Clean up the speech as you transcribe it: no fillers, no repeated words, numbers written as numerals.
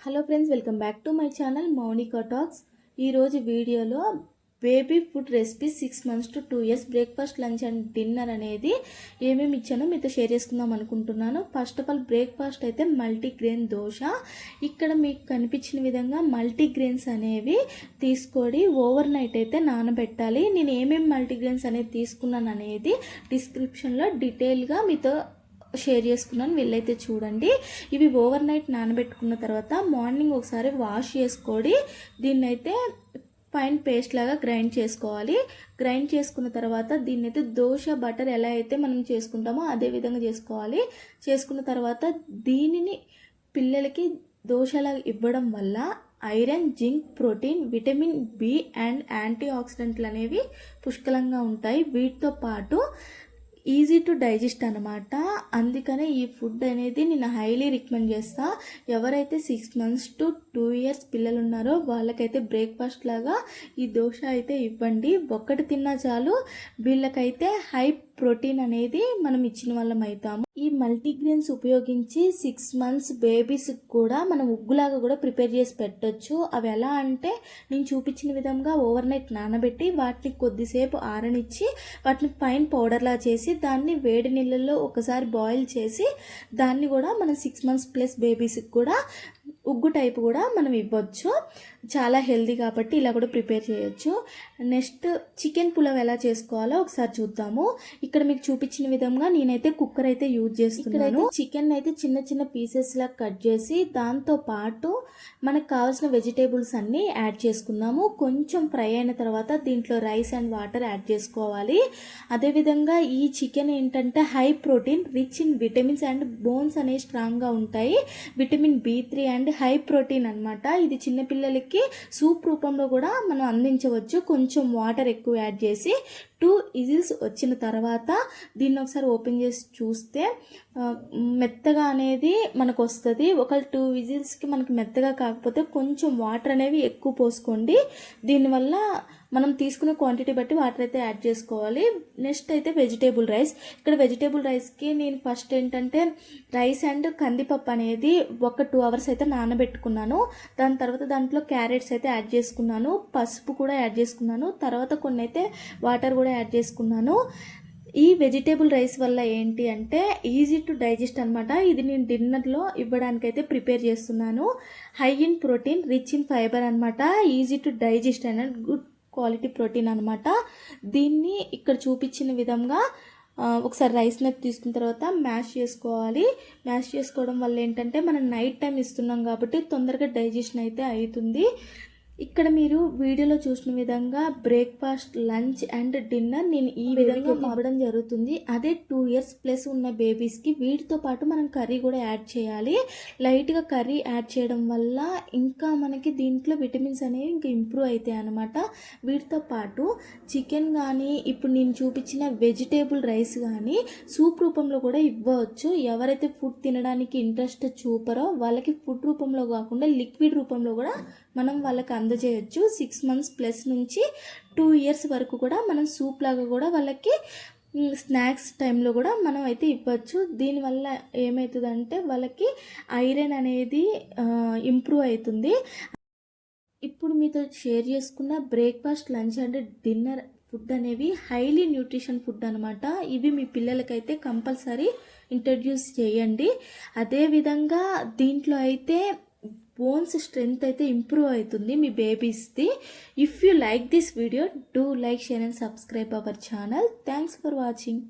Hello friends, welcome back to my channel Mounika talks. ఈరోజు వీడియోలో baby food recipe 6 months to 2 years breakfast, lunch and dinner అనేది ఏమేమి ఇచ్చానో మీతో షేర్ చేసుకుందాం అనుకుంటున్నాను. ఫస్ట్ ఆఫ్ ఆల్ బ్రేక్ఫాస్ట్ అయితే మల్టీగ్రెయిన్ దోశ. ఇక్కడ మీకు కనిపించిన విధంగా మల్టీగ్రెయిన్స్ అనేవి తీసుకొని ఓవర్ నైట్ అయితే నానబెట్టాలి. నేను ఏమేమి మల్టీగ్రెయిన్స్ అనేది తీసుకున్నాను అనేది డిస్క్రిప్షన్లో డీటెయిల్గా మీతో షేర్ చేసుకున్నాను, వెళ్ళైతే చూడండి. ఇవి ఓవర్ నైట్ నానబెట్టుకున్న తర్వాత మార్నింగ్ ఒకసారి వాష్ చేసుకొని దీన్నైతే ఫైన్ పేస్ట్ లాగా గ్రైండ్ చేసుకోవాలి. గ్రైండ్ చేసుకున్న తర్వాత దీన్నైతే దోశ బటర్ ఎలా అయితే మనం చేసుకుంటామో అదే విధంగా చేసుకోవాలి. చేసుకున్న తర్వాత దీనిని పిల్లలకి దోశలాగా ఇవ్వడం వల్ల iron, zinc, protein, vitamin B and యాంటీ ఆక్సిడెంట్లు అనేవి పుష్కలంగా ఉంటాయి. వీటితో పాటు ఈజీ టు డైజెస్ట్ అనమాట. అందుకనే ఈ ఫుడ్ అనేది నేను హైలీ రికమెండ్ చేస్తా. ఎవరైతే 6 months to 2 years పిల్లలు ఉన్నారో వాళ్ళకైతే బ్రేక్ఫాస్ట్ లాగా ఈ దోశ అయితే ఇవ్వండి. ఒక్కటి తిన్నా చాలు, వీళ్ళకైతే హై ప్రోటీన్ అనేది మనం ఇచ్చిన వాళ్ళం అవుతాము. ఈ మల్టీగ్రెయిన్స్ ఉపయోగించి 6 months బేబీస్ కూడా మనం ఉగ్గులాగా కూడా ప్రిపేర్ చేసి పెట్టొచ్చు. అవి ఎలా అంటే నేను చూపించిన విధంగా ఓవర్ నైట్ నానబెట్టి వాటిని కొద్దిసేపు ఆరనిచ్చి వాటిని ఫైన్ పౌడర్లా చేసి దాన్ని వేడి నీళ్ళల్లో ఒకసారి బాయిల్ చేసి దాన్ని కూడా మనం 6 months ప్లస్ బేబీస్కి కూడా ఉగ్గు టైప్ కూడా మనం ఇవ్వచ్చు. చాలా హెల్దీ కాబట్టి ఇలా కూడా ప్రిపేర్ చేయొచ్చు. నెక్స్ట్ చికెన్ పులావ్ ఎలా చేసుకోవాలో ఒకసారి చూద్దాము. ఇక్కడ మీకు చూపించిన విధంగా నేనైతే కుక్కర్ అయితే యూజ్ చేస్తున్నాను. చికెన్ అయితే చిన్న చిన్న పీసెస్ లా కట్ చేసి దాంతో పాటు మనకు కావాల్సిన వెజిటేబుల్స్ అన్ని యాడ్ చేసుకున్నాము. కొంచెం ఫ్రై అయిన తర్వాత దీంట్లో రైస్ అండ్ వాటర్ యాడ్ చేసుకోవాలి. అదేవిధంగా ఈ చికెన్ ఏంటంటే high protein, rich in vitamins and bones అనేవి స్ట్రాంగ్గా ఉంటాయి. Vitamin B3 and high protein అనమాట. ఇది చిన్నపిల్లలకి సూప్ రూపంలో కూడా మనం అందించవచ్చు. కొంచెం వాటర్ ఎక్కువ యాడ్ చేసి 2 విజిల్స్ వచ్చిన తర్వాత దీన్ని ఒకసారి ఓపెన్ చేసి చూస్తే మెత్తగా అనేది మనకు వస్తుంది. ఒక 2 విజిల్స్కి మనకి మెత్తగా కాకపోతే కొంచెం వాటర్ అనేవి ఎక్కువ పోసుకోండి. దీనివల్ల మనం తీసుకున్న క్వాంటిటీ బట్టి వాటర్ అయితే యాడ్ చేసుకోవాలి. నెక్స్ట్ అయితే వెజిటేబుల్ రైస్. ఇక్కడ వెజిటేబుల్ రైస్కి నేను ఫస్ట్ ఏంటంటే రైస్ అండ్ కందిపప్పు అనేది ఒక 2 hours అయితే నానబెట్టుకున్నాను. దాని తర్వాత దాంట్లో క్యారెట్స్ అయితే యాడ్ చేసుకున్నాను, పసుపు కూడా యాడ్ చేసుకున్నాను, తర్వాత కొన్ని అయితే వాటర్ కూడా యాడ్ చేసుకున్నాను. ఈ వెజిటేబుల్ రైస్ వల్ల ఏంటి అంటే ఈజీ టు డైజెస్ట్ అనమాట. ఇది నేను డిన్నర్లో ఇవ్వడానికైతే ప్రిపేర్ చేస్తున్నాను. High in protein, rich in fibre అనమాట. Easy to digest and good quality protein అనమాట. దీన్ని ఇక్కడ చూపించిన విధంగా ఒకసారి రైస్ని తీసుకున్న తర్వాత మ్యాష్ చేసుకోవాలి. మ్యాష్ చేసుకోవడం వల్ల ఏంటంటే మనం నైట్ టైం ఇస్తున్నాం కాబట్టి తొందరగా డైజెషన్ అయితే అవుతుంది. ఇక్కడ మీరు వీడియోలో చూసిన విధంగా బ్రేక్ఫాస్ట్, లంచ్ అండ్ డిన్నర్ నేను ఈ విధంగా ఇవ్వడం జరుగుతుంది. అదే 2 years ప్లస్ ఉన్న బేబీస్కి వీటితో పాటు మనం కర్రీ కూడా యాడ్ చేయాలి. లైట్గా కర్రీ యాడ్ చేయడం వల్ల ఇంకా మనకి దీంట్లో విటమిన్స్ అనేవి ఇంకా ఇంప్రూవ్ అవుతాయి అన్నమాట. వీటితో పాటు చికెన్ కానీ ఇప్పుడు నేను చూపించిన వెజిటేబుల్ రైస్ కానీ సూప్ రూపంలో కూడా ఇవ్వచ్చు. ఎవరైతే ఫుడ్ తినడానికి ఇంట్రెస్ట్ చూపరో వాళ్ళకి ఫుడ్ రూపంలో కాకుండా లిక్విడ్ రూపంలో కూడా మనం వాళ్ళకి అందజేయచ్చు. 6 months ప్లస్ నుంచి 2 years వరకు కూడా మనం సూప్ లాగా కూడా వాళ్ళకి స్నాక్స్ టైంలో కూడా మనం అయితే ఇవ్వచ్చు. దీనివల్ల ఏమవుతుందంటే వాళ్ళకి ఐరన్ అనేది ఇంప్రూవ్ అవుతుంది. ఇప్పుడు మీతో షేర్ చేసుకున్న breakfast, lunch and dinner food అనేవి హైలీ న్యూట్రిషన్ ఫుడ్ అనమాట. ఇవి మీ పిల్లలకైతే కంపల్సరీ ఇంట్రడ్యూస్ చేయండి. అదేవిధంగా దీంట్లో అయితే బోన్స్ స్ట్రెంగ్త్ అయితే ఇంప్రూవ్ అవుతుంది మీ బేబీస్ది. If you like this video, do like, share and subscribe our channel. Thanks for watching.